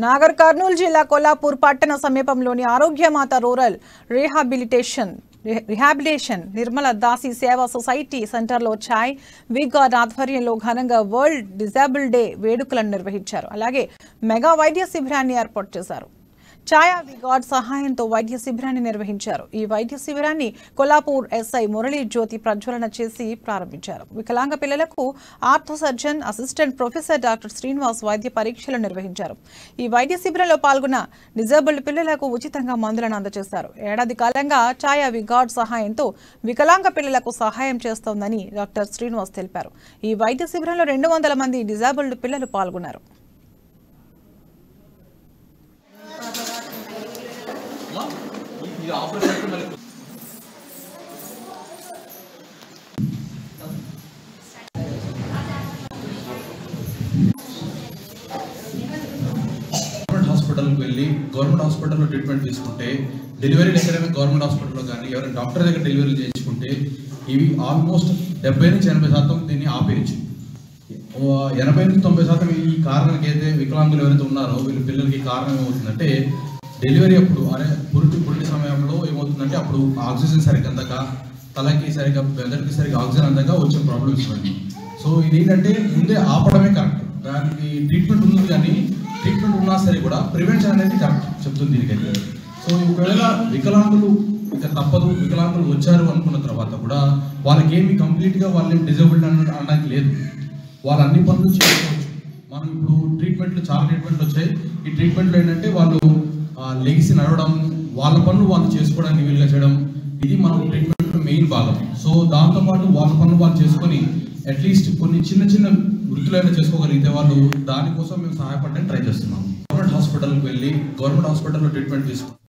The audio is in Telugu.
నాగర్ కర్నూలు జిల్లా కొల్లాపూర్ పట్టణ సమీపంలోని ఆరోగ్యమాత రూరల్ రిహాబిలిటేషన్ నిర్మల దాసి సేవా సొసైటీ సెంటర్లో ఛాయ్ విగార్డ్ ఆధ్వర్యంలో ఘనంగా వరల్డ్ డిజేబుల్ డే వేడుకలను నిర్వహించారు. అలాగే మెగా వైద్య శిబిరాన్ని ఏర్పాటు చేశారు. ఛాయా విగార్డ్ సహాయంతో వైద్య శిబిరాన్ని నిర్వహించారు. ఈ వైద్య శిబిరాన్ని కొల్లాపూర్ ఎస్ఐ మురళీ జ్యోతి ప్రజ్వలన చేసి ప్రారంభించారు. వికలాంగ పిల్లలకు ortho surgeon assistant professor doctor Srinivas వైద్య పరీక్షలు నిర్వహించారు. ఈ వైద్య శిబిరంలో పాల్గొన్న డిజేబుల్డ్ పిల్లలకు ఉచితంగా మందులను అందజేశారు. ఏడాది కాలంగా ఛాయా విగార్డ్ సహాయంతో వికలాంగ పిల్లలకు సహాయం చేస్తోందని డాక్టర్ శ్రీనివాస్ తెలిపారు. ఈ వైద్య శిబిరంలో 200 మంది డిజేబుల్డ్ పిల్లలు పాల్గొన్నారు. హాస్పిటల్కి వెళ్ళి గవర్నమెంట్ హాస్పిటల్లో ట్రీట్మెంట్ తీసుకుంటే డెలివరీలు ఎక్కడైనా గవర్నమెంట్ హాస్పిటల్లో కానీ ఎవరైనా డాక్టర్ దగ్గర డెలివరీలు చేయించుకుంటే ఇవి ఆల్మోస్ట్ 70 నుంచి 80% దీన్ని ఆపేయచ్చు. 80 నుంచి 90% ఈ కారణానికి అయితే వికలాంగులు ఎవరైతే ఉన్నారో వీళ్ళ పిల్లలకి కారణం ఏమవుతుందంటే డెలివరీ అప్పుడు పురిటి సమయంలో ఏమవుతుందంటే అప్పుడు ఆక్సిజన్ సరిగ్గా అందక తలకి సరిగ్గా మెదడుకి సరిగ్గా ఆక్సిజన్ అందక వచ్చే ప్రాబ్లమ్స్ ఇవన్నీ. సో ఇది ఏంటంటే ముందే ఆపడమే కరెక్ట్. దానికి ట్రీట్మెంట్ ఉంది కానీ ట్రీట్మెంట్ ఉన్నా సరే కూడా ప్రివెన్షన్ అనేది కరెక్ట్ చెప్తుంది దీనికైతే. సో ఒకవేళ వికలాంగులు ఇక తప్పదు వికలాంగులు వచ్చారు అనుకున్న తర్వాత కూడా వాళ్ళకి ఏమి కంప్లీట్గా వాళ్ళని డిజేబుల్డ్ అనడానికి లేదు. వాళ్ళు అన్ని పనులు చేసుకోవచ్చు. మనం ఇప్పుడు ట్రీట్మెంట్లు చాలా ట్రీట్మెంట్లు వచ్చాయి. ఈ ట్రీట్మెంట్లో ఏంటంటే వాళ్ళు లెగిసి నడవడం వాళ్ళ పనులు వాళ్ళు చేసుకోవడానికి వీలుగా చేయడం ఇది మనం ట్రీట్మెంట్ మెయిన్ భాగం. సో దాంతోపాటు వాళ్ళ పనులు వాళ్ళు చేసుకొని అట్లీస్ట్ కొన్ని చిన్న వృత్తులైనా చేసుకోగలిగితే వాళ్ళు దానికోసం మేము సహాయపడడానికి ట్రై చేస్తున్నాం. గవర్నమెంట్ హాస్పిటల్కి వెళ్ళి గవర్నమెంట్ హాస్పిటల్లో ట్రీట్మెంట్ తీసుకుంటాం.